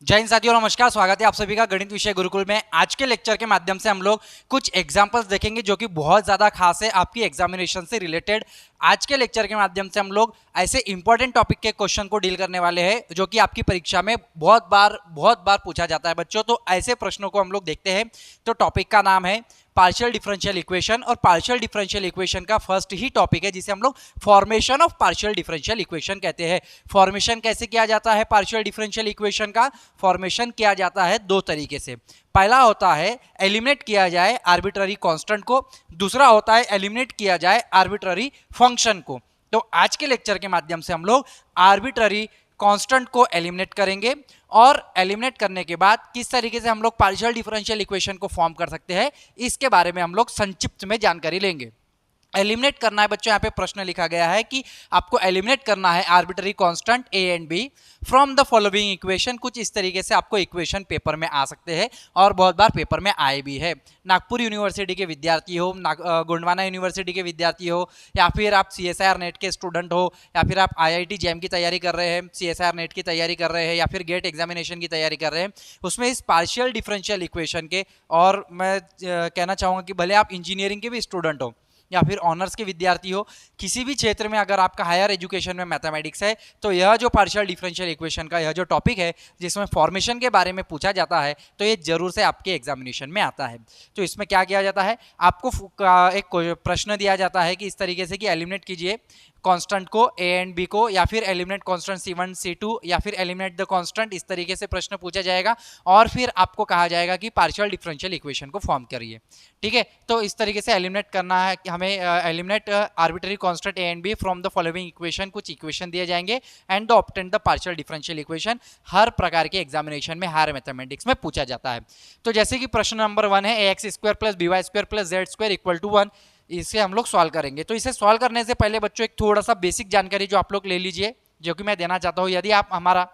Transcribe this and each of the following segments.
जय हिंद साथियों, नमस्कार। स्वागत है आप सभी का गणित विषय गुरुकुल में। आज के लेक्चर के माध्यम से हम लोग कुछ एग्जांपल्स देखेंगे जो कि बहुत ज़्यादा खास है आपकी एग्जामिनेशन से रिलेटेड। आज के लेक्चर के माध्यम से हम लोग ऐसे इंपॉर्टेंट टॉपिक के क्वेश्चन को डील करने वाले हैं जो कि आपकी परीक्षा में बहुत बार पूछा जाता है बच्चों। तो ऐसे प्रश्नों को हम लोग देखते हैं। तो टॉपिक का नाम है पार्शियल डिफरेंशियल इक्वेशन, और पार्शियल डिफरेंशियल इक्वेशन का फर्स्ट ही टॉपिक है जिसे हम लोग formation of partial differential equation कहते हैं। फॉर्मेशन कैसे किया जाता है पार्शियल डिफरेंशियल इक्वेशन का? फॉर्मेशन किया जाता है दो तरीके से। पहला होता है एलिमिनेट किया जाए आर्बिट्ररी कांस्टेंट को, दूसरा होता है एलिमिनेट किया जाए आर्बिट्ररी फंक्शन को। तो आज के लेक्चर के माध्यम से हम लोग आर्बिट्ररी कांस्टेंट को एलिमिनेट करेंगे, और एलिमिनेट करने के बाद किस तरीके से हम लोग पार्शियल डिफरेंशियल इक्वेशन को फॉर्म कर सकते हैं इसके बारे में हम लोग संक्षिप्त में जानकारी लेंगे। एलिमिनेट करना है बच्चों, यहाँ पे प्रश्न लिखा गया है कि आपको एलिमिनेट करना है arbitrary constant A and B from the following equation. कुछ इस तरीके से आपको इक्वेशन पेपर में आ सकते हैं और बहुत बार पेपर में आए भी है। नागपुर यूनिवर्सिटी के विद्यार्थी हो, गोंडवाना यूनिवर्सिटी के विद्यार्थी हो, या फिर आप CSIR नेट के स्टूडेंट हो, या फिर आप IIT JEM की तैयारी कर रहे हैं, CSIR नेट की तैयारी कर रहे हैं, या फिर गेट एग्जामिनेशन की तैयारी कर रहे हैं, उसमें इस पार्शियल डिफरेंशियल इक्वेशन के, और मैं कहना चाहूँगा कि भले आप इंजीनियरिंग के भी स्टूडेंट हो या फिर ऑनर्स के विद्यार्थी हो, किसी भी क्षेत्र में अगर आपका हायर एजुकेशन में मैथमेटिक्स है, तो यह जो पार्शियल डिफरेंशियल इक्वेशन का यह जो टॉपिक है जिसमें फॉर्मेशन के बारे में पूछा जाता है, तो ये जरूर से आपके एग्जामिनेशन में आता है। तो इसमें क्या किया जाता है, आपको एक प्रश्न दिया जाता है कि इस तरीके से कि एलिमिनेट कीजिए कांस्टेंट को ए एंड बी को, या फिर एलिमिनेट कांस्टेंट C1 C2, या फिर एलिमिनेट द कांस्टेंट। इस तरीके से प्रश्न पूछा जाएगा और फिर आपको कहा जाएगा कि पार्शियल डिफरेंशियल इक्वेशन को फॉर्म करिए। ठीक है, तो इस तरीके से एलिमिनेट करना है कि हमें eliminate arbitrary constant A and B from the following equation. कुछ इक्वेशन दिए जाएंगे and the obtain the partial differential equation. हर प्रकार के एग्जामिनेशन में, हायर मैथमेटिक्स में पूछा जाता है। तो जैसे कि प्रश्न नंबर 1 है ax² + by² + z² = 1। इसे हम लोग सॉल्व करेंगे। तो इसे सॉल्व करने से पहले बच्चों एक थोड़ा सा बेसिक जानकारी जो आप लोग ले लीजिए, जो कि मैं देना चाहता हूँ। यदि आप हमारा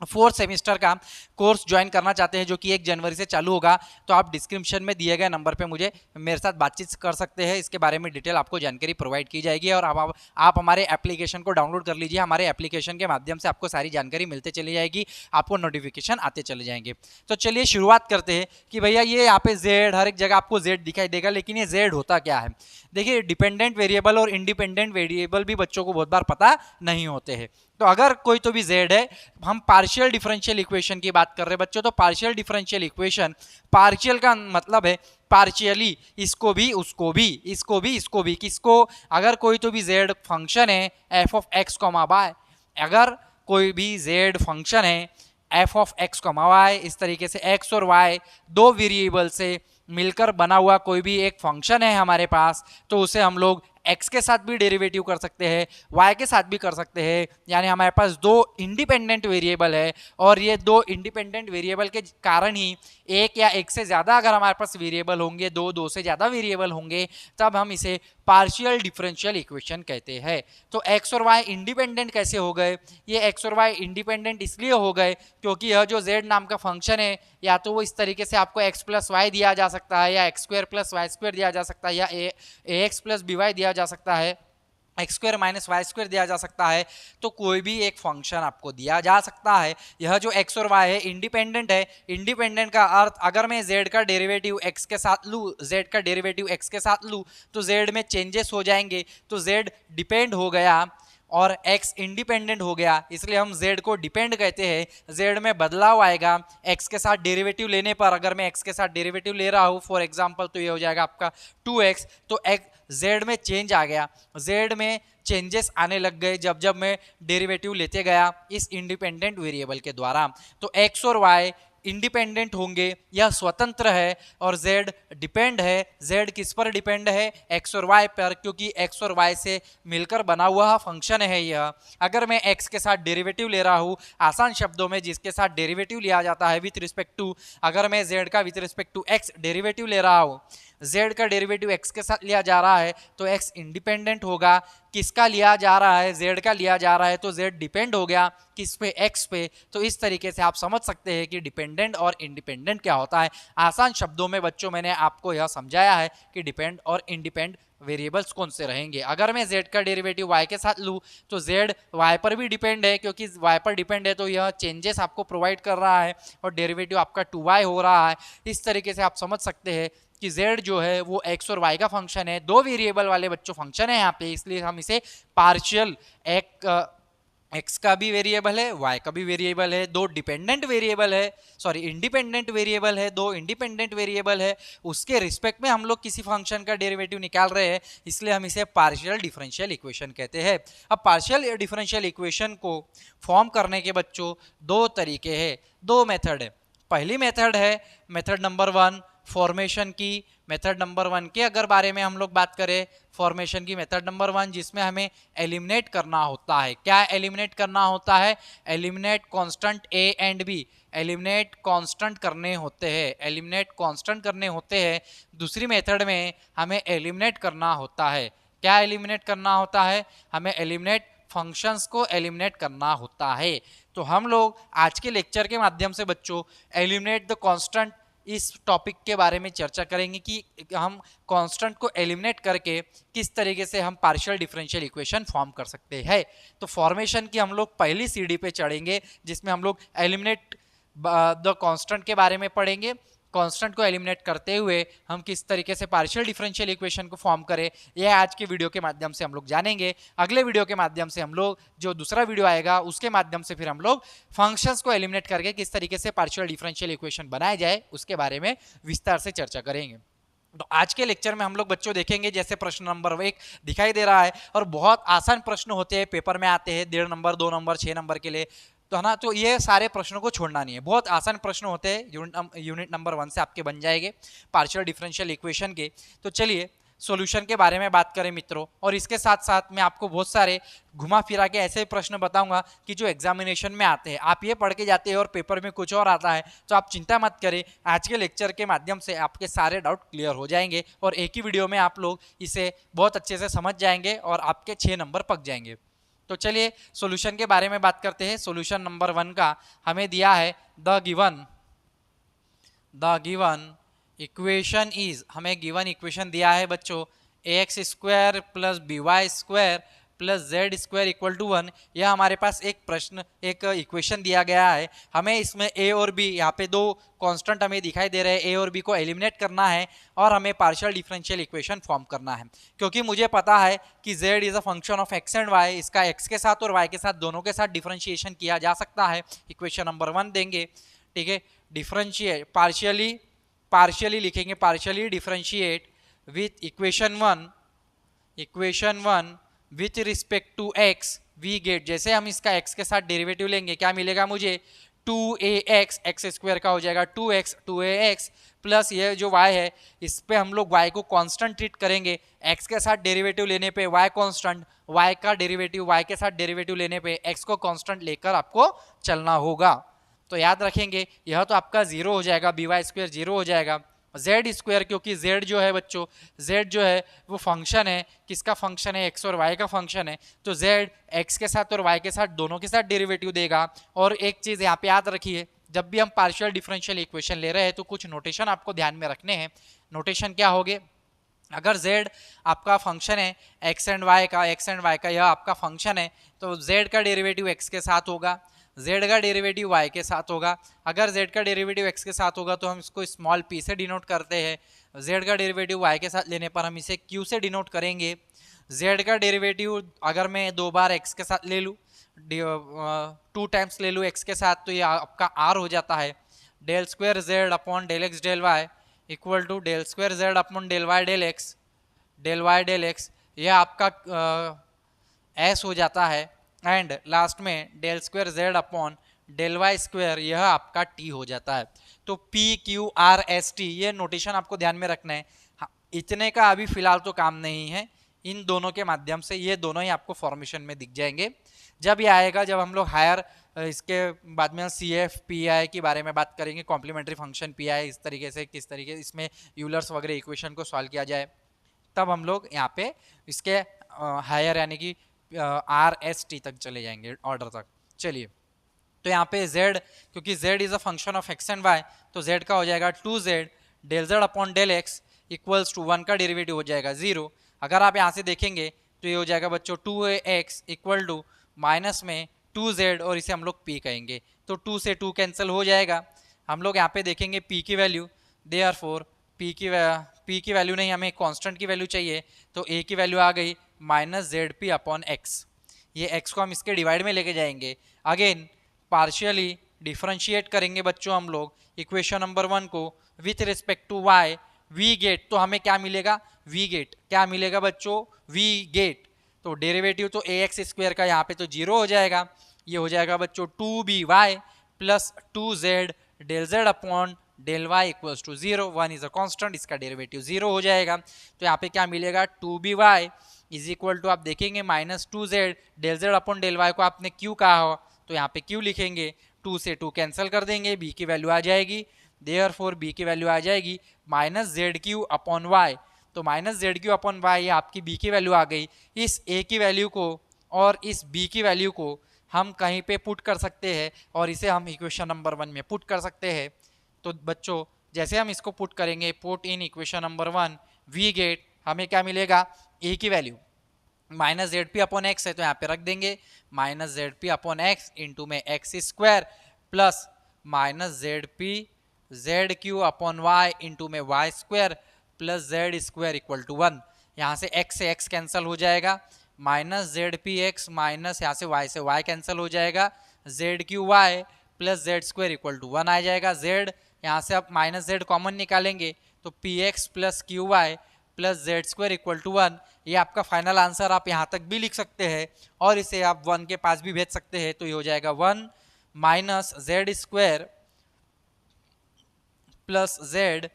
4th सेमेस्टर का कोर्स ज्वाइन करना चाहते हैं जो कि 1 जनवरी से चालू होगा, तो आप डिस्क्रिप्शन में दिए गए नंबर पे मुझे मेरे साथ बातचीत कर सकते हैं। इसके बारे में डिटेल आपको जानकारी प्रोवाइड की जाएगी, और आप हमारे एप्लीकेशन को डाउनलोड कर लीजिए। हमारे एप्लीकेशन के माध्यम से आपको सारी जानकारी मिलते चली जाएगी, आपको नोटिफिकेशन आते चले जाएंगे। तो चलिए शुरुआत करते हैं कि भैया ये यहाँ पे जेड, हर एक जगह आपको जेड दिखाई देगा, लेकिन ये जेड होता क्या है। देखिए, डिपेंडेंट वेरिएबल और इंडिपेंडेंट वेरिएबल भी बच्चों को बहुत बार पता नहीं होते हैं। तो अगर कोई तो भी जेड है, हम पार्शियल डिफरेंशियल इक्वेशन की बात कर रहे हैं बच्चों, तो पार्शियल डिफरेंशियल इक्वेशन, पार्शियल का मतलब है पार्शियली, इसको भी उसको भी, इसको भी इसको भी, किसको, अगर कोई तो भी जेड फंक्शन है f(x, y), अगर कोई भी जेड फंक्शन है f(x, y), इस तरीके से x और y दो वेरिएबल से मिलकर बना हुआ कोई भी एक फंक्शन है हमारे पास, तो उसे हम लोग x के साथ भी डेरिवेटिव कर सकते हैं, y के साथ भी कर सकते हैं। यानी हमारे पास दो इंडिपेंडेंट वेरिएबल है, और ये दो इंडिपेंडेंट वेरिएबल के कारण ही एक या एक से ज़्यादा अगर हमारे पास वेरिएबल होंगे, दो से ज़्यादा वेरिएबल होंगे, तब हम इसे पार्शियल डिफरेंशियल इक्वेशन कहते हैं। तो x और y इंडिपेंडेंट कैसे हो गए? ये x और y इंडिपेंडेंट इसलिए हो गए क्योंकि यह जो z नाम का फंक्शन है, या तो वो इस तरीके से आपको x + y दिया जा सकता है, या x² + y² दिया जा सकता है, या ax + by दिया जा सकता है, x² - y² दिया जा सकता है। तो कोई भी एक फंक्शन आपको दिया जा सकता है। यह जो x और y है इंडिपेंडेंट है। इंडिपेंडेंट का अर्थ, अगर मैं z का डेरिवेटिव x के साथ लूँ, z का डेरिवेटिव x के साथ लूँ, तो z में चेंजेस हो जाएंगे, तो z डिपेंड हो गया और x इंडिपेंडेंट हो गया, इसलिए हम z को डिपेंड कहते हैं। z में बदलाव आएगा x के साथ डेरिवेटिव लेने पर। अगर मैं x के साथ डेरिवेटिव ले रहा हूँ फॉर एग्जांपल, तो ये हो जाएगा आपका 2x। तो z में चेंज आ गया, z में चेंजेस आने लग गए जब जब मैं डेरिवेटिव लेते गया इस इंडिपेंडेंट वेरिएबल के द्वारा। तो x और y इंडिपेंडेंट होंगे, यह स्वतंत्र है, और z डिपेंड है। z किस पर डिपेंड है? x और y पर, क्योंकि x और y से मिलकर बना हुआ फंक्शन है यह। अगर मैं x के साथ डेरिवेटिव ले रहा हूँ, आसान शब्दों में जिसके साथ डेरिवेटिव लिया जाता है विथ रिस्पेक्ट टू, अगर मैं z का with respect to x derivative ले रहा हूँ, z का डेरिवेटिव x के साथ लिया जा रहा है तो x इंडिपेंडेंट होगा, किसका लिया जा रहा है, z का लिया जा रहा है तो z डिपेंड हो गया किस पे, x पे। तो इस तरीके से आप समझ सकते हैं कि डिपेंडेंट और इंडिपेंडेंट क्या होता है। आसान शब्दों में बच्चों मैंने आपको यह समझाया है कि डिपेंड और इंडिपेंडेंट वेरिएबल्स कौन से रहेंगे। अगर मैं z का डेरिवेटिव y के साथ लूँ तो z y पर भी डिपेंड है, क्योंकि y पर डिपेंड है तो यह चेंजेस आपको प्रोवाइड कर रहा है और डेरिवेटिव आपका 2y हो रहा है। इस तरीके से आप समझ सकते हैं कि z जो है वो x और y का फंक्शन है, दो वेरिएबल वाले बच्चों फंक्शन है यहाँ पे, इसलिए हम इसे पार्शियल x का भी वेरिएबल है, y का भी वेरिएबल है, दो डिपेंडेंट वेरिएबल है, सॉरी इंडिपेंडेंट वेरिएबल है, दो इंडिपेंडेंट वेरिएबल है, उसके रिस्पेक्ट में हम लोग किसी फंक्शन का डेरिवेटिव निकाल रहे हैं, इसलिए हम इसे पार्शियल डिफरेंशियल इक्वेशन कहते हैं। अब पार्शियल डिफरेंशियल इक्वेशन को फॉर्म करने के बच्चों दो तरीके हैं, दो मेथड है। पहली मेथड है मेथड नंबर 1 फॉर्मेशन की। मेथड नंबर 1 के अगर बारे में हम लोग बात करें, फॉर्मेशन की मेथड नंबर 1 जिसमें हमें एलिमिनेट करना होता है। क्या एलिमिनेट करना होता है? Eliminate constant a and b, eliminate constant करने होते हैं, एलिमिनेट कांस्टेंट करने होते हैं। दूसरी मेथड में हमें एलिमिनेट करना होता है। क्या एलिमिनेट करना होता है? हमें एलिमिनेट फंक्शंस को एलिमिनेट करना होता है। तो हम लोग आज के लेक्चर के माध्यम से बच्चों एलिमिनेट द कांस्टेंट इस टॉपिक के बारे में चर्चा करेंगे कि हम कांस्टेंट को एलिमिनेट करके किस तरीके से हम पार्शियल डिफरेंशियल इक्वेशन फॉर्म कर सकते हैं। तो फॉर्मेशन की हम लोग पहली सीढ़ी पे चढ़ेंगे जिसमें हम लोग एलिमिनेट द कांस्टेंट के बारे में पढ़ेंगे। कांस्टेंट को एलिमिनेट करते हुए हम किस तरीके से पार्शियल डिफरेंशियल इक्वेशन को फॉर्म करें, यह आज के वीडियो के माध्यम से हम लोग जानेंगे। अगले वीडियो के माध्यम से हम लोग जो दूसरा वीडियो आएगा उसके माध्यम से फिर हम लोग फंक्शंस को एलिमिनेट करके किस तरीके से पार्शियल डिफरेंशियल इक्वेशन बनाया जाए उसके बारे में विस्तार से चर्चा करेंगे। तो आज के लेक्चर में हम लोग बच्चों देखेंगे, जैसे प्रश्न नंबर 1 दिखाई दे रहा है और बहुत आसान प्रश्न होते हैं, पेपर में आते हैं 1.5 नंबर 2 नंबर 6 नंबर के लिए, तो है ना। तो ये सारे प्रश्नों को छोड़ना नहीं है, बहुत आसान प्रश्न होते हैं, यूनिट नंबर 1 से आपके बन जाएंगे पार्शियल डिफरेंशियल इक्वेशन के। तो चलिए सॉल्यूशन के बारे में बात करें मित्रों, और इसके साथ साथ मैं आपको बहुत सारे घुमा फिरा के ऐसे प्रश्न बताऊंगा कि जो एग्जामिनेशन में आते हैं। आप ये पढ़ के जाते हैं और पेपर में कुछ और आता है, तो आप चिंता मत करें, आज के लेक्चर के माध्यम से आपके सारे डाउट क्लियर हो जाएंगे और एक ही वीडियो में आप लोग इसे बहुत अच्छे से समझ जाएंगे और आपके 6 नंबर पक जाएंगे। तो चलिए सॉल्यूशन के बारे में बात करते हैं। सॉल्यूशन नंबर 1 का हमें दिया है द गिवन इक्वेशन इज, हमें गिवन इक्वेशन दिया है बच्चों ax square plus by square plus Z square equal to 1। यह हमारे पास एक प्रश्न, एक इक्वेशन दिया गया है। हमें इसमें a और b, यहाँ पे दो कांस्टेंट हमें दिखाई दे रहे हैं, a और b को एलिमिनेट करना है और हमें पार्शियल डिफरेंशियल इक्वेशन फॉर्म करना है। क्योंकि मुझे पता है कि z is a function of x and y, इसका x के साथ और y के साथ दोनों के साथ डिफरेंशिएशन किया जा सकता है। इक्वेशन नंबर 1 देंगे, ठीक है, डिफरेंशिएट पार्शियली लिखेंगे, partially differentiate with equation 1 with respect to x we get, जैसे हम इसका x के साथ डेरिवेटिव लेंगे क्या मिलेगा मुझे 2ax, x स्क्वायर का हो जाएगा 2ax प्लस ये जो y है इस पे हम लोग y को कांस्टेंट ट्रीट करेंगे। x के साथ डेरिवेटिव लेने पे y कांस्टेंट, y का डेरिवेटिव y के साथ डेरिवेटिव लेने पे x को कांस्टेंट लेकर आपको चलना होगा। तो याद रखेंगे यह तो आपका 0 हो जाएगा, by स्क्वायर 0 हो जाएगा, z स्क्वायर, क्योंकि z जो है बच्चों, z जो है वो फंक्शन है, किसका फंक्शन है, x और y का फंक्शन है। तो z x के साथ और y के साथ दोनों के साथ डेरिवेटिव देगा। और एक चीज़ यहाँ पे याद रखिए, जब भी हम पार्शियल डिफरेंशियल इक्वेशन ले रहे हैं तो कुछ नोटेशन आपको ध्यान में रखने हैं। नोटेशन क्या होगे, अगर z आपका फंक्शन है x एंड y का, यह आपका फंक्शन है तो z का डेरिवेटिव x के साथ होगा, z का डेरिवेटिव y के साथ होगा। अगर z का डेरिवेटिव x के साथ होगा तो हम इसको स्मॉल p से डिनोट करते हैं, z का डेरिवेटिव y के साथ लेने पर हम इसे q से डिनोट करेंगे। z का डेरिवेटिव अगर मैं 2 बार x के साथ ले लूँ, 2 टाइम्स ले लूँ x के साथ, तो ये आपका r हो जाता है, del square z upon del x del y equal to del square z upon del y del x, यह आपका s हो जाता है। एंड लास्ट में del square z upon del Y square, यह आपका t हो जाता है। तो p q r s t, ये नोटेशन आपको ध्यान में रखना है। इतने का अभी फिलहाल तो काम नहीं है, इन दोनों के माध्यम से ये दोनों ही आपको फॉर्मेशन में दिख जाएंगे। जब ये आएगा, जब हम लोग हायर इसके बाद में सी एफ पी आई के बारे में बात करेंगे, कॉम्प्लीमेंट्री फंक्शन पी आई, इस तरीके से किस तरीके इसमें यूलर्स वगैरह इक्वेशन को सॉल्व किया जाए। तब हम लोग यहाँ पे इसके हायर यानी कि आर एस टी तक चले जाएंगे, ऑर्डर तक। चलिए, तो यहाँ पे z, क्योंकि z is a function of x and y, तो z का हो जाएगा 2z del z upon del x equals to 1 का डेरिवेटिव हो जाएगा 0। अगर आप यहाँ से देखेंगे तो ये हो जाएगा बच्चों 2x इक्वल टू माइनस में 2z, और इसे हम लोग p कहेंगे, तो 2 से 2 कैंसिल हो जाएगा। हम लोग यहाँ पे देखेंगे p की वैल्यू, देयरफॉर p की वैल्यू नहीं, हमें कांस्टेंट की वैल्यू चाहिए, तो a की वैल्यू आ गई minus z p upon x. ये x को हम इसके डिवाइड में लेके जाएंगे, अगेन पार्शियली डिफरेंशिएट करेंगे बच्चों हम लोग इक्वेशन नंबर 1 को with respect to y, we get, तो हमें क्या मिलेगा, वी गेट क्या मिलेगा बच्चों, वी गेट, तो डेरिवेटिव तो ए एक्स स्क्वायर का यहाँ पे तो 0 हो जाएगा, ये हो जाएगा बच्चों 2by plus 2z del z upon del y equals to 0, 1 is a constant, इसका डेरिवेटिव 0 हो जाएगा। तो यहाँ पे क्या मिलेगा 2by इज इक्वल टू, आप देखेंगे minus 2z del z upon del y को आपने q कहा हो, तो यहाँ पे q लिखेंगे, 2 से 2 कैंसिल कर देंगे, b की वैल्यू आ जाएगी, देयरफॉर b की वैल्यू आ जाएगी minus Z q upon y, तो minus Z q upon y आपकी b की वैल्यू आ गई। इस a की वैल्यू को और इस b की वैल्यू को हम कहीं पे पुट कर सकते हैं और इसे हम इक्वेशन नंबर 1 में पुट कर सकते हैं। तो बच्चों जैसे हम इसको पुट करेंगे, put in equation number 1 we get, हमें क्या मिलेगा, a की value minus z p upon x है, तो यहाँ पे रख देंगे minus z p upon x into में x square plus minus z p z q upon y into में y square plus Z square equal to 1। यहाँ से x कैंसिल हो जाएगा, minus z P x minus यहाँ से y cancel हो जाएगा, Z Q Y plus Z square equal to 1 आ जाएगा। z यहाँ से आप माइनस जेड कॉमन निकालेंगे तो P X plus Q Y plus Z square equal to 1, ये आपका फाइनल आंसर आप यहाँ तक भी लिख सकते हैं और इसे आप 1 के पास भी भेज सकते हैं, तो ये हो जाएगा 1 minus Z square plus Z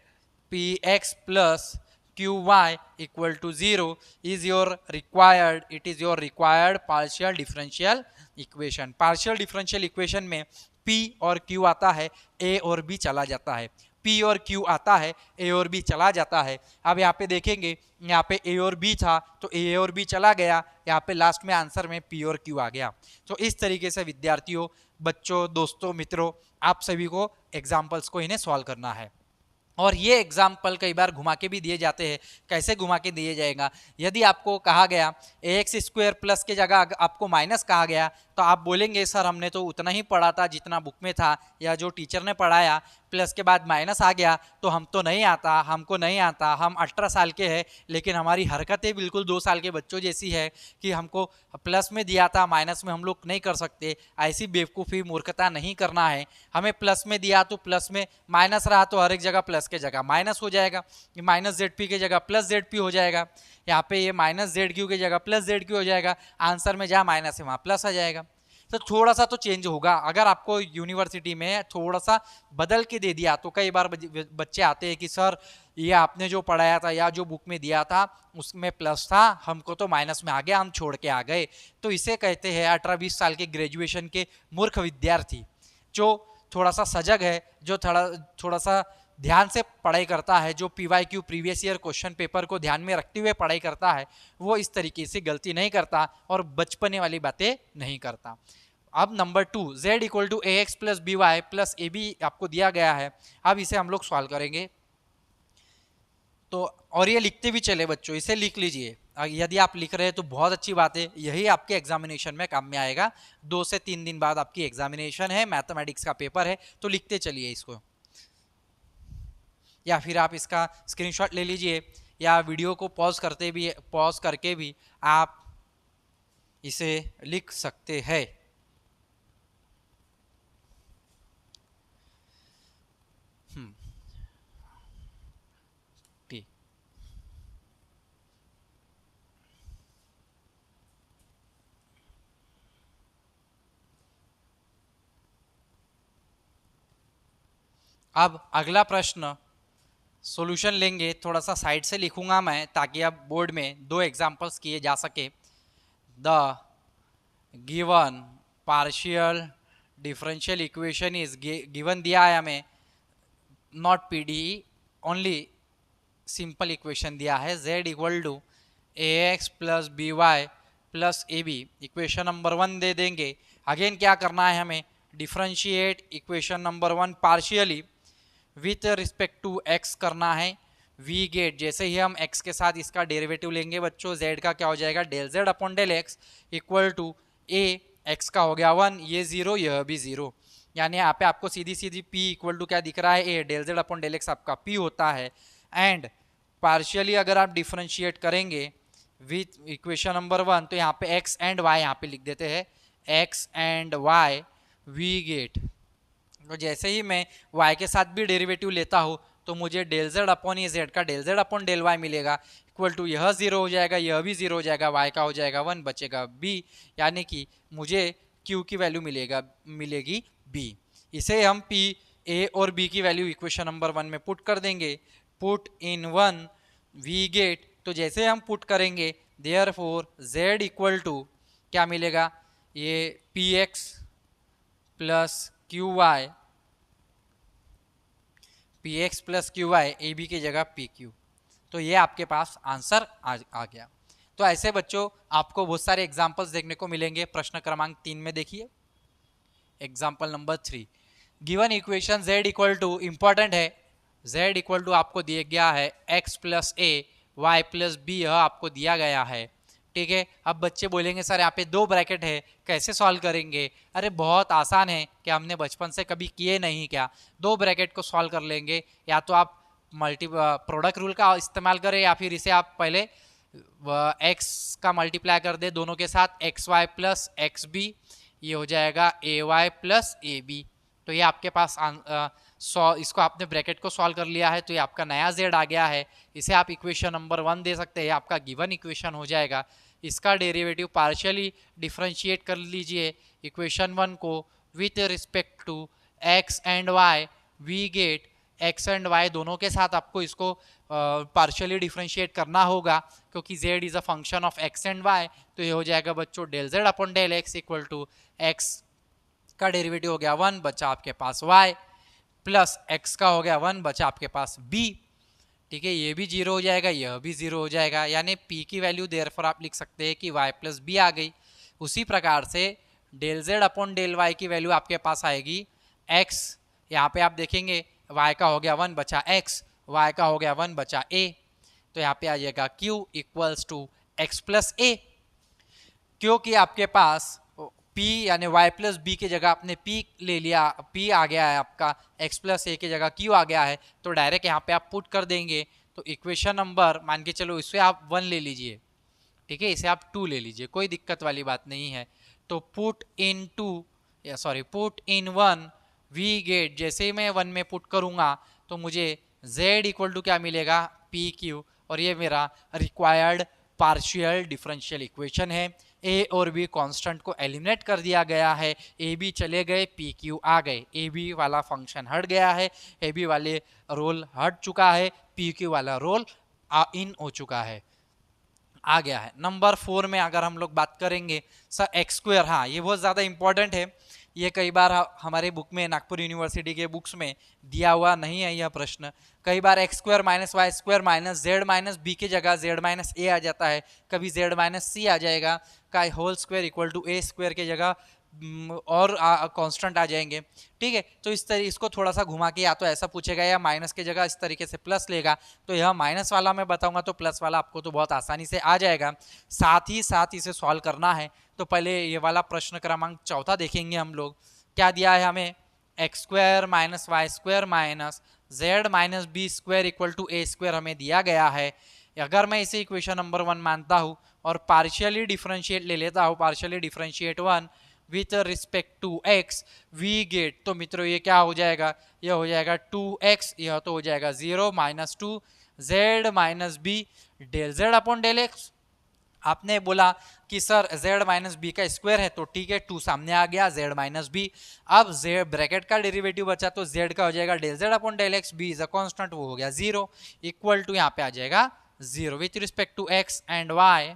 P X plus Q Y equal to 0 is your required, it is your required partial differential equation. Partial differential equation में P और Q आता है, A और B चला जाता है, P और Q आता है, A और B चला जाता है। अब यहाँ पे देखेंगे, यहाँ पे A और B था तो A और B चला गया, यहाँ पे लास्ट में आंसर में P और Q आ गया। तो इस तरीके से विद्यार्थियों, बच्चों, दोस्तों, मित्रों, आप सभी को एग्जाम्पल्स को इन्हें सॉल्व करना है। और ये एग्जाम्पल कई बार घुमा के भी दिए जाते हैं। कैसे घुमा के दिए जाएगा, यदि आपको कहा गया एक्स स्क्वायर प्लस के जगह आपको माइनस कहा गया, तो आप बोलेंगे सर हमने तो उतना ही पढ़ा था जितना बुक में था या जो टीचर ने पढ़ाया, प्लस के बाद माइनस आ गया तो हम तो नहीं आता, हमको नहीं आता, हम 18 साल के हैं लेकिन हमारी हरकतें बिल्कुल 2 साल के बच्चों जैसी है कि हमको प्लस में दिया था माइनस में हम लोग नहीं कर सकते। ऐसी बेवकूफ़ी मूर्खता नहीं करना है। हमें प्लस में दिया तो प्लस में, माइनस रहा तो हर एक जगह प्लस के जगह माइनस हो जाएगा, माइनस जेड पी के जगह प्लस जेड पी हो जाएगा, यहाँ पे ये माइनस जेड क्यू की जगह प्लस जेड क्यू हो जाएगा, आंसर में जहाँ माइनस है वहाँ प्लस आ जाएगा। तो थोड़ा सा तो चेंज होगा। अगर आपको यूनिवर्सिटी में थोड़ा सा बदल के दे दिया तो कई बार बच्चे आते हैं कि सर ये आपने जो पढ़ाया था या जो बुक में दिया था उसमें प्लस था, हमको तो माइनस में आ गया, हम छोड़ के आ गए। तो इसे कहते हैं 18-20 साल के ग्रेजुएशन के मूर्ख विद्यार्थी, जो थोड़ा सा सजग है, जो थोड़ा सा ध्यान से पढ़ाई करता है, जो PYQ previous year question paper को ध्यान में रखते हुए पढ़ाई करता है, वो इस तरीके से गलती नहीं करता और बचपने वाली बातें नहीं करता। अब number 2, z equal to A X plus B Y plus A B आपको दिया गया है। अब इसे हम लोग सॉल्व करेंगे। तो और ये लिखते भी चले बच्चों, इसे लिख लीजिए। यदि आप लिख रहे हैं तो बहुत अच्छी बात है, यही आपके एग्जामिनेशन में काम में आएगा। 2 से 3 दिन बाद आपकी एग्जामिनेशन है, मैथमेटिक्स का पेपर है, तो लिखते चलिए इसको, या फिर आप इसका स्क्रीनशॉट ले लीजिए या वीडियो को पॉज करके भी आप इसे लिख सकते हैं। ठीक, अब अगला प्रश्न सॉल्यूशन लेंगे। थोड़ा सा साइड से लिखूंगा मैं ताकि अब बोर्ड में 2 एग्जांपल्स किए जा सके। The given partial differential equation is given दिया है हमें, not PDE, only simple equation दिया है z equal to ax plus B Y plus A B, equation number 1 दे देंगे। अगेन क्या करना है हमें, differentiate equation number 1 partially with respect to x करना है। वी गेट, जैसे ही हम x के साथ इसका डेरिवेटिव लेंगे बच्चों, z का क्या हो जाएगा, del z upon del x equal to a, x का हो गया 1, ये 0, यह भी 0, यानी यहाँ पे आपको सीधी सीधी p इक्वल टू क्या दिख रहा है, a, del z upon del x आपका p होता है। एंड पार्शियली अगर आप डिफरेंशिएट करेंगे विथ इक्वेशन नंबर 1, तो यहाँ पे x एंड y यहाँ पे लिख देते हैं, x and y we get, तो जैसे ही मैं y के साथ भी डेरिवेटिव लेता हूँ तो मुझे डेल z अपॉन ये z का del z upon del y मिलेगा, इक्वल टू यह 0 हो जाएगा, यह भी 0 हो जाएगा, y का हो जाएगा 1, बचेगा b, यानी कि मुझे q की वैल्यू मिलेगी b। इसे हम p, a और b की वैल्यू इक्वेशन नंबर 1 में पुट कर देंगे, पुट इन 1 वी गेट, तो जैसे हम पुट करेंगे देयरफॉर z इक्वल टू क्या मिलेगा, ये px plus Q Y, P X plus Q Y, A B की जगह पी क्यू, तो ये आपके पास आंसर आ गया। तो ऐसे बच्चों आपको बहुत सारे एग्जाम्पल्स देखने को मिलेंगे। प्रश्न क्रमांक 3 में देखिए, example number 3, given equation z equal to, important है, z इक्वल टू आपको दिया गया है x plus A Y plus B, यह आपको दिया गया है, ठीक है। अब बच्चे बोलेंगे सर यहाँ पे 2 ब्रैकेट है, कैसे सॉल्व करेंगे, अरे बहुत आसान है, क्या हमने बचपन से कभी किए नहीं क्या, 2 ब्रैकेट को सॉल्व कर लेंगे, या तो आप प्रोडक्ट रूल का इस्तेमाल करें, या फिर इसे आप पहले x का मल्टीप्लाई कर दे दोनों के साथ, X Y plus X B, ये हो जाएगा A Y plus A B, तो ये आपके पास इसको आपने ब्रैकेट को सॉल्व कर लिया है, तो ये आपका नया z आ गया है, इसे आप इक्वेशन नंबर 1 दे सकते हैं, आपका गिवन इक्वेशन हो जाएगा। इसका डेरिवेटिव पार्शियली डिफरेंशिएट कर लीजिए इक्वेशन 1 को with respect to x and y, we get x and y दोनों के साथ आपको इसको पार्शियली डिफरेंशिएट करना होगा, क्योंकि z is a function of x and y, तो ये हो जाएगा बच्चों del z upon del x equal to x का डेरिवेटिव हो गया 1, बचा आपके पास y, प्लस x का हो गया 1, बचा आपके पास b, ठीक है, ये भी 0 हो जाएगा, यह भी 0 हो जाएगा, यानी p की वैल्यू देयरफॉर आप लिख सकते हैं कि y प्लस बी आ गई। उसी प्रकार से del z upon del y की वैल्यू आपके पास आएगी x, यहाँ पे आप देखेंगे y का हो गया 1, बचा x, y का हो गया 1, बचा a, तो यहाँ पे आ जाएगा q equals to x plus a, क्योंकि आपके पास p यानी y प्लस बी की जगह आपने p ले लिया, p आ गया है आपका, x प्लस a की जगह q आ गया है, तो डायरेक्ट यहाँ पे आप पुट कर देंगे, तो इक्वेशन नंबर मान के चलो इससे आप 1 ले लीजिए, ठीक है, इसे आप 2 ले लीजिए, कोई दिक्कत वाली बात नहीं है। तो पुट इन 1 वी गेट, जैसे ही मैं 1 में पुट करूँगा तो मुझे z इक्वल टू क्या मिलेगा, पी क्यू, और ये मेरा रिक्वायर्ड पार्शियल डिफरेंशियल इक्वेशन है। ए और बी कांस्टेंट को एलिमिनेट कर दिया गया है, ए बी चले गए, पी क्यू आ गए, ए बी वाला फंक्शन हट गया है, ए बी वाले रोल हट चुका है, पी क्यू वाला रोल इन हो चुका है, आ गया है। नंबर 4 में अगर हम लोग बात करेंगे सर एक्स स्क्वायर, हाँ ये बहुत ज़्यादा इंपॉर्टेंट है, ये कई बार हमारे बुक में, नागपुर यूनिवर्सिटी के बुक्स में दिया हुआ नहीं है यह प्रश्न। कई बार x square minus Y square minus Z minus B की जगह जेड माइनस ए आ जाता है, कभी जेड माइनस सी आ जाएगा, का whole square equal to A square की जगह और कांस्टेंट आ जाएंगे, ठीक है। तो इसको थोड़ा सा घुमा के या तो ऐसा पूछेगा या माइनस की जगह इस तरीके से प्लस लेगा, तो यह माइनस वाला मैं बताऊंगा तो प्लस वाला आपको तो बहुत आसानी से आ जाएगा। साथ ही साथ इसे सॉल्व करना है तो पहले ये वाला प्रश्न क्रमांक 4 देखेंगे हम लोग, क्या दिया है हमें, X square minus Y square minus Z minus B square equal to A square हमें दिया गया है। अगर मैं इसे इक्वेशन नंबर 1 मानता हूँ और पार्शियली डिफरेंशिएट ले लेता हूँ, partially differentiate 1 with respect to X we get, तो मित्रों ये क्या हो जाएगा, यह हो जाएगा 2x, यह तो हो जाएगा 0 minus 2 Z minus B del Z upon del X. आपने बोला कि सर z माइनस बी का स्क्वायर है, तो ठीक है 2 सामने आ गया, z माइनस बी, अब z ब्रैकेट का डेरिवेटिव बचा तो z का हो जाएगा del z upon del X, B is a constant, वो हो गया 0 इक्वल टू यहाँ पे आ जाएगा 0 with respect to x and y,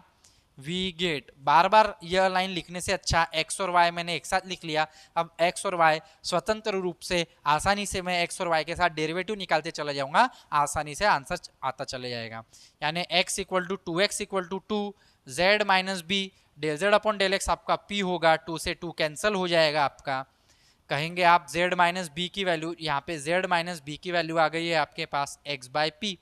we get. बार बार यह लाइन लिखने से अच्छा एक्स और वाई मैंने एक साथ लिख लिया। अब एक्स और वाई स्वतंत्र रूप से आसानी से मैं एक्स और वाई के साथ डेरिवेटिव निकालते चला जाऊंगा, आसानी से आंसर आता चले जाएगा। यानी x equal to 2x equal to 2 Z minus B, del Z upon del X आपका p होगा, 2 से 2 कैंसिल हो जाएगा आपका। कहेंगे आप z माइनस बी की वैल्यू, यहाँ पे z माइनस बी की वैल्यू आ गई है आपके पास x बाय पी।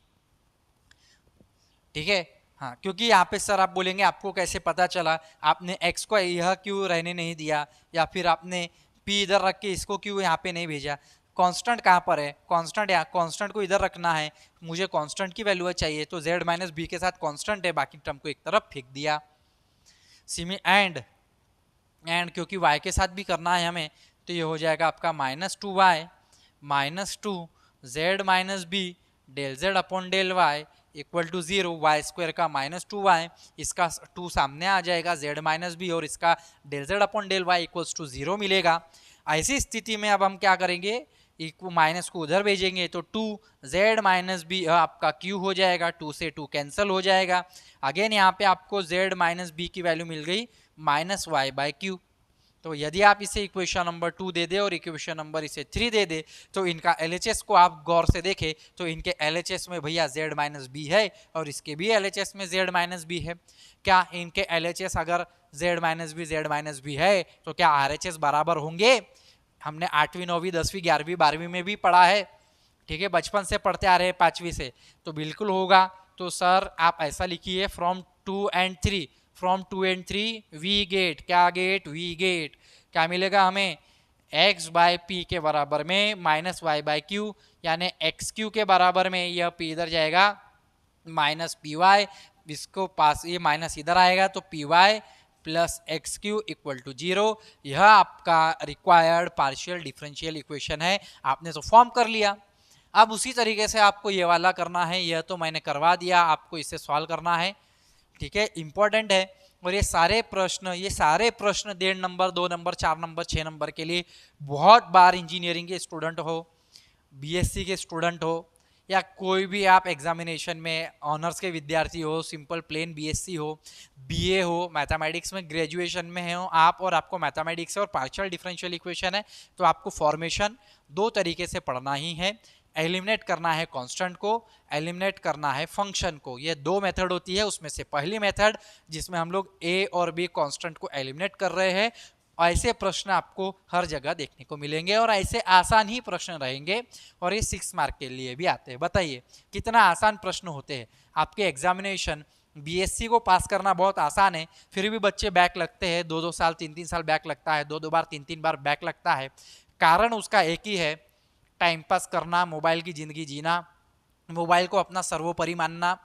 ठीक है, हाँ, क्योंकि यहाँ पे सर आप बोलेंगे आपको कैसे पता चला, आपने x को यह क्यों रहने नहीं दिया, या फिर आपने p इधर रख के इसको क्यों यहाँ पे नहीं भेजा। कांस्टेंट कहाँ पर है, कांस्टेंट, यहाँ कांस्टेंट को इधर रखना है, मुझे कांस्टेंट की वैल्यू चाहिए, तो z माइनस बी के साथ कांस्टेंट है, बाकी टर्म को एक तरफ फेंक दिया। सिमी एंड क्योंकि y के साथ भी करना है हमें, तो ये हो जाएगा आपका -2y minus 2 Z minus B del Z upon del Y equal to 0, Y square का -2y, इसका 2 सामने आ जाएगा जेड माइनस बी, और इसका del Z upon del Y equals to 0 मिलेगा। ऐसी स्थिति में अब हम क्या करेंगे, माइनस को उधर भेजेंगे, तो 2 जेड माइनस बी आपका q हो जाएगा, 2 से 2 कैंसिल हो जाएगा। अगेन यहाँ पे आपको जेड माइनस बी की वैल्यू मिल गई -y बाय क्यू। तो यदि आप इसे इक्वेशन नंबर 2 दे दे और इक्वेशन नंबर इसे 3 दे दे, तो इनका LHS को आप गौर से देखें तो इनके LHS में भैया z माइनस बी है, और इसके भी LHS में z माइनस बी है। क्या इनके LHS अगर z माइनस बी है तो क्या RHS बराबर होंगे? हमने 8वीं 9वीं 10वीं 11वीं 12वीं में भी पढ़ा है, ठीक है, बचपन से पढ़ते आ रहे हैं 5वीं से, तो बिल्कुल होगा। तो सर आप ऐसा लिखिए from 2 and 3, from 2 and 3 we get, क्या गेट, वी गेट, क्या मिलेगा हमें, x बाय पी के बराबर में माइनस वाई बाय क्यू, यानी एक्स क्यू के बराबर में यह p इधर जाएगा माइनस पी वाई, इसको पास ये माइनस इधर आएगा तो P Y plus X Q equal to 0। यह आपका रिक्वायर्ड पार्शियल डिफरेंशियल इक्वेशन है, आपने तो फॉर्म कर लिया। अब उसी तरीके से आपको ये वाला करना है, यह तो मैंने करवा दिया, आपको इसे सॉल्व करना है, ठीक है, इंपॉर्टेंट है। और ये सारे प्रश्न 1.5 नंबर 2 नंबर 4 नंबर 6 नंबर के लिए बहुत बार इंजीनियरिंग के स्टूडेंट हो, बीएससी के स्टूडेंट हो, या कोई भी आप एग्जामिनेशन में ऑनर्स के विद्यार्थी हो, सिंपल प्लेन बीएससी हो, बीए हो, मैथमेटिक्स में ग्रेजुएशन में हो आप, और आपको मैथमेटिक्स और पार्शियल डिफरेंशियल इक्वेशन है, तो आपको फॉर्मेशन 2 तरीके से पढ़ना ही है। एलिमिनेट करना है कांस्टेंट को, एलिमिनेट करना है फंक्शन को। ये 2 मेथड होती है, उसमें से पहली मेथड जिसमें हम लोग ए और बी कांस्टेंट को एलिमिनेट कर रहे हैं। ऐसे प्रश्न आपको हर जगह देखने को मिलेंगे, और ऐसे आसान ही प्रश्न रहेंगे, और ये 6 मार्क के लिए भी आते हैं। बताइए कितना आसान प्रश्न होते हैं आपके एग्जामिनेशन। बीएससी को पास करना बहुत आसान है, फिर भी बच्चे बैक लगते हैं, 2-2 साल 3-3 साल बैक लगता है, 2-2 बार 3-3 बार बैक लगता है। कारण उसका एक ही है, टाइम पास करना, मोबाइल की ज़िंदगी जीना, मोबाइल को अपना सर्वोपरि मानना,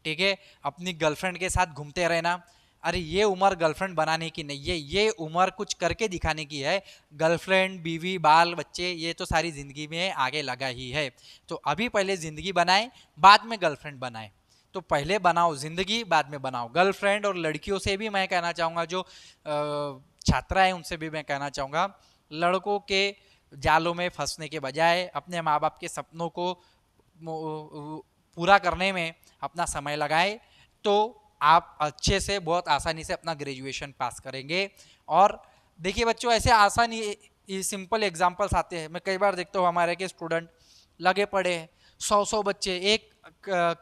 ठीक है, अपनी गर्लफ्रेंड के साथ घूमते रहना। अरे ये उम्र गर्लफ्रेंड बनाने की नहीं है, ये उम्र कुछ करके दिखाने की है। गर्लफ्रेंड, बीवी, बाल बच्चे, ये तो सारी ज़िंदगी में आगे लगा ही है। तो अभी पहले ज़िंदगी बनाए, बाद में गर्लफ्रेंड बनाए। तो पहले बनाओ ज़िंदगी, बाद में बनाओ गर्लफ्रेंड। और लड़कियों से भी मैं कहना चाहूँगा, जो छात्रा है उनसे भी मैं कहना चाहूँगा, लड़कों के जालों में फंसने के बजाय अपने माँ बाप के सपनों को पूरा करने में अपना समय लगाएं, तो आप अच्छे से बहुत आसानी से अपना ग्रेजुएशन पास करेंगे। और देखिए बच्चों, ऐसे आसान ही सिंपल एग्जांपल्स आते हैं। मैं कई बार देखता हूँ हमारे के स्टूडेंट लगे पड़े हैं, 100 बच्चे, एक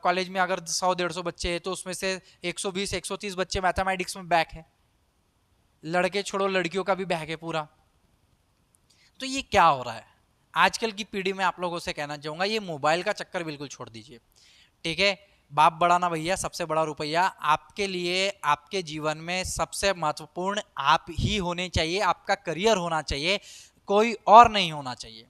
कॉलेज में अगर 100-150 बच्चे हैं तो उसमें से 120-130 बच्चे मैथमेटिक्स में बैक है। लड़के छोड़ो, लड़कियों का भी बैक है पूरा। तो ये क्या हो रहा है आजकल की पीढ़ी में? आप लोगों से कहना चाहूँगा, ये मोबाइल का चक्कर बिल्कुल छोड़ दीजिए, ठीक है। बाप बड़ा ना भैया, सबसे बड़ा रुपया। आपके लिए, आपके जीवन में सबसे महत्वपूर्ण आप ही होने चाहिए, आपका करियर होना चाहिए, कोई और नहीं होना चाहिए।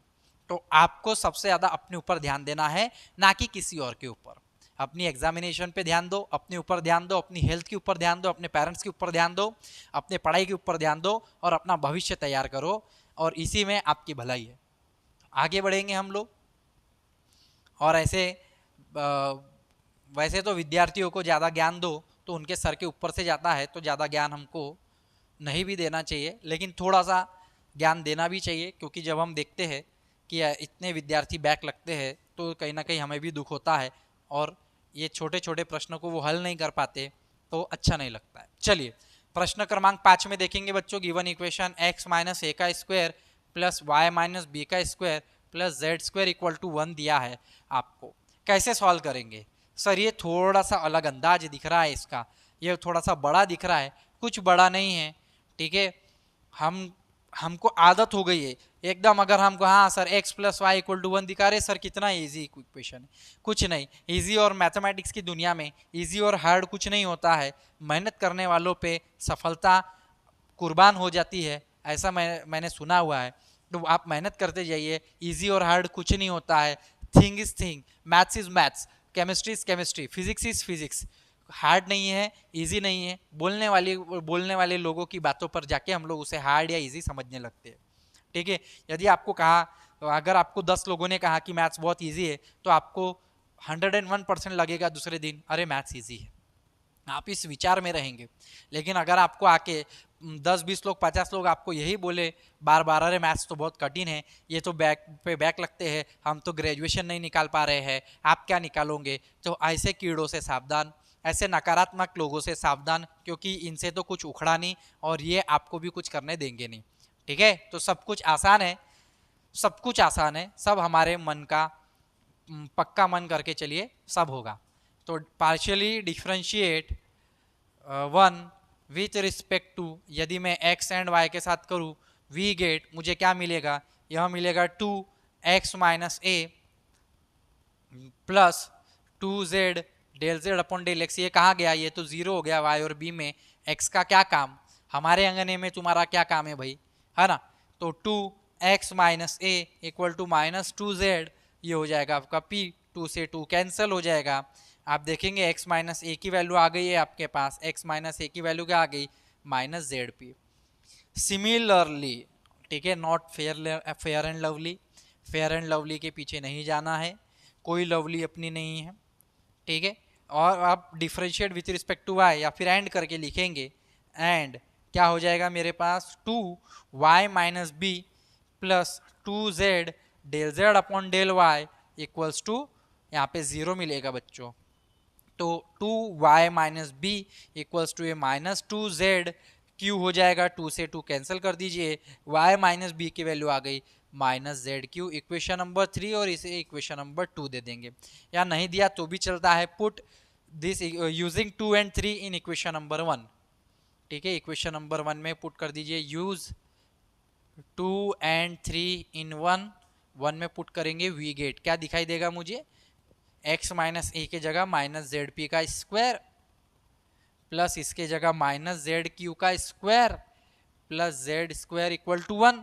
तो आपको सबसे ज़्यादा अपने ऊपर ध्यान देना है, ना कि किसी और के ऊपर। अपनी एग्जामिनेशन पे ध्यान दो, अपने ऊपर ध्यान दो, अपनी हेल्थ के ऊपर ध्यान दो, अपने पेरेंट्स के ऊपर ध्यान दो, अपने पढ़ाई के ऊपर ध्यान दो, और अपना भविष्य तैयार करो, और इसी में आपकी भलाई है। आगे बढ़ेंगे हम लोग। और ऐसे वैसे तो विद्यार्थियों को ज़्यादा ज्ञान दो तो उनके सर के ऊपर से जाता है, तो ज़्यादा ज्ञान हमको नहीं भी देना चाहिए, लेकिन थोड़ा सा ज्ञान देना भी चाहिए, क्योंकि जब हम देखते हैं कि इतने विद्यार्थी बैक लगते हैं तो कहीं ना कहीं हमें भी दुख होता है, और ये छोटे छोटे प्रश्नों को वो हल नहीं कर पाते, तो अच्छा नहीं लगता है। चलिए प्रश्न क्रमांक 5 में देखेंगे बच्चों, given equation x minus a का square plus y minus B का square plus Z square equal to 1 दिया है आपको, कैसे सॉल्व करेंगे। सर ये थोड़ा सा अलग अंदाज दिख रहा है इसका, ये थोड़ा सा बड़ा दिख रहा है, कुछ बड़ा नहीं है, ठीक है। हमको आदत हो गई है एकदम, अगर हमको हाँ sir x plus Y equal to 1 दिखा रहे सर, कितना इजी इक्वेशन है, कुछ नहीं। इजी और मैथमेटिक्स की दुनिया में इजी और हार्ड कुछ नहीं होता है, मेहनत करने वालों पे सफलता कुर्बान हो जाती है, ऐसा मैंने सुना हुआ है। तो आप मेहनत करते जाइए, इजी और हार्ड कुछ नहीं होता है, thing is thing, maths is maths, chemistry is chemistry, physics is physics. Hard नहीं है, इजी नहीं है, बोलने वाले लोगों की बातों पर जाके हम लोग उसे हार्ड या इजी समझने लगते हैं, ठीक है। यदि आपको कहा, अगर आपको 10 लोगों ने कहा कि मैथ्स बहुत इजी है, तो आपको 101% लगेगा दूसरे दिन अरे मैथ्स इजी है, आप इस विचार में रहेंगे। लेकिन अगर आपको आके 10-20 लोग 50 लोग आपको यही बोले बार बार, अरे मैथ्स तो बहुत कठिन है, ये तो बैक पे बैक लगते हैं, हम तो ग्रेजुएशन नहीं निकाल पा रहे हैं, आप क्या निकालोगे, तो ऐसे कीड़ों से सावधान, ऐसे नकारात्मक लोगों से सावधान, क्योंकि इनसे तो कुछ उखड़ा नहीं और ये आपको भी कुछ करने देंगे नहीं, ठीक है। तो सब कुछ आसान है, सब कुछ आसान है, सब हमारे मन का पक्का मन करके चलिए, सब होगा। तो partially differentiate 1 with respect to, यदि मैं x एंड y के साथ करूँ, वी गेट, मुझे क्या मिलेगा, यह मिलेगा 2x minus a plus 2z del z upon del x। ये कहाँ गया, ये तो जीरो हो गया y और b में, x का क्या काम, हमारे अंगने में तुम्हारा क्या काम है भाई, है ना। तो 2x minus A equal to minus 2z, ये हो जाएगा आपका p, 2 से 2 कैंसिल हो जाएगा। आप देखेंगे x माइनस ए की वैल्यू आ गई है आपके पास, x माइनस ए की वैल्यू क्या आ गई, माइनस जेड पी। सिमिलरली, ठीक है, not fair and lovely, fair and lovely के पीछे नहीं जाना है, कोई लवली अपनी नहीं है, ठीक है। और आप differentiate with respect to y या फिर एंड करके लिखेंगे, एंड क्या हो जाएगा मेरे पास 2y minus B plus 2z del z upon del y equals to, यहाँ पे जीरो मिलेगा बच्चों, तो 2y minus B equals to A minus 2z, Q हो जाएगा, 2 से 2 कैंसिल कर दीजिए, y माइनस बी की वैल्यू आ गई minus Z Q, equation number 3, और इसे इक्वेशन नंबर 2 दे देंगे, या नहीं दिया तो भी चलता है, put this using 2 and 3 in equation number 1, ठीक है। इक्वेशन नंबर 1 में पुट कर दीजिए, यूज 2 एंड 3 इन 1 में पुट करेंगे, वी गेट क्या दिखाई देगा मुझे, x माइनस ए के जगह माइनस जेड पी का स्क्वायर प्लस इसके जगह माइनस जेड क्यू का square plus Z square equal to 1,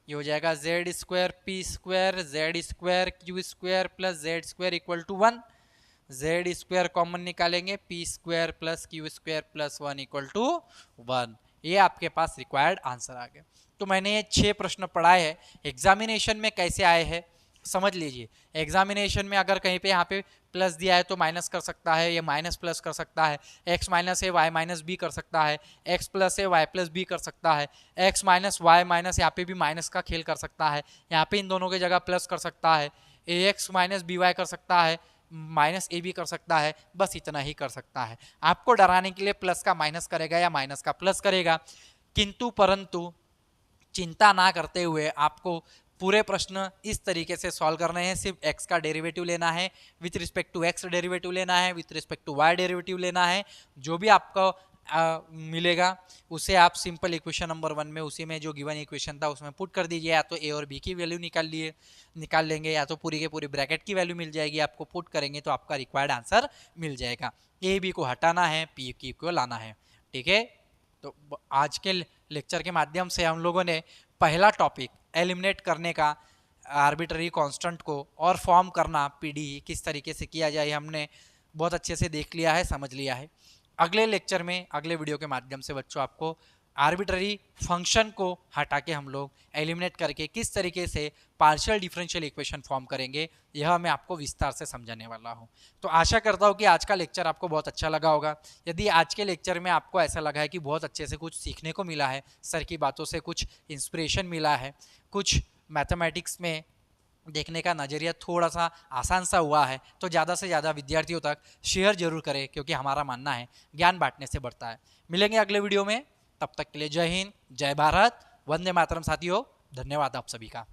ये हो जाएगा z square p square z square q square plus Z square equal to 1, z square common निकालेंगे, p square plus q square plus 1 equal to 1, ये आपके पास required answer आ गया। तो मैंने ये 6 प्रश्न पढ़ाए हैं, एग्जामिनेशन में कैसे आए हैं समझ लीजिए। एग्जामिनेशन में अगर कहीं पे यहाँ पे प्लस दिया है तो माइनस कर सकता है, ये माइनस प्लस कर सकता है, x माइनस है वाई माइनस बी कर सकता है, x प्लस है वाई प्लस बी कर सकता है, x माइनस वाई माइनस, यहाँ पे भी माइनस का खेल कर सकता है, यहाँ पे इन दोनों की जगह प्लस कर सकता है, ax माइनस बी वाई कर सकता है, माइनस ए भी कर सकता है, बस इतना ही कर सकता है। आपको डराने के लिए प्लस का माइनस करेगा या माइनस का प्लस करेगा, किंतु परंतु चिंता ना करते हुए आपको पूरे प्रश्न इस तरीके से सॉल्व करने हैं, सिर्फ x का डेरिवेटिव लेना है, with respect to x derivative लेना है, with respect to y derivative लेना है, जो भी आपको मिलेगा उसे आप सिंपल इक्वेशन नंबर 1 में, उसी में जो गिवन इक्वेशन था उसमें पुट कर दीजिए, या तो a और b की वैल्यू निकाल लेंगे, या तो पूरी के पूरी ब्रैकेट की वैल्यू मिल जाएगी, आपको पुट करेंगे तो आपका रिक्वायर्ड आंसर मिल जाएगा। a b को हटाना है, p q को लाना है, ठीक है। तो आज के लेक्चर के माध्यम से हम लोगों ने पहला टॉपिक एलिमिनेट करने का आर्बिट्ररी कांस्टेंट को और फॉर्म करना पीडीई किस तरीके से किया जाए हमने बहुत अच्छे से देख लिया है, समझ लिया है। अगले लेक्चर में, अगले वीडियो के माध्यम से बच्चों आपको आर्बिट्ररी फंक्शन को हटा के हम लोग एलिमिनेट करके किस तरीके से पार्शियल डिफरेंशियल इक्वेशन फॉर्म करेंगे, यह मैं आपको विस्तार से समझाने वाला हूं। तो आशा करता हूं कि आज का लेक्चर आपको बहुत अच्छा लगा होगा। यदि आज के लेक्चर में आपको ऐसा लगा है कि बहुत अच्छे से कुछ सीखने को मिला है, सर की बातों से कुछ इंस्पिरेशन मिला है, कुछ मैथमेटिक्स में देखने का नज़रिया थोड़ा सा आसान सा हुआ है, तो ज़्यादा से ज़्यादा विद्यार्थियों तक शेयर जरूर करें, क्योंकि हमारा मानना है ज्ञान बांटने से बढ़ता है। मिलेंगे अगले वीडियो में, तब तक के लिए जय हिंद, जय भारत, वंदे मातरम साथियों। धन्यवाद आप सभी का।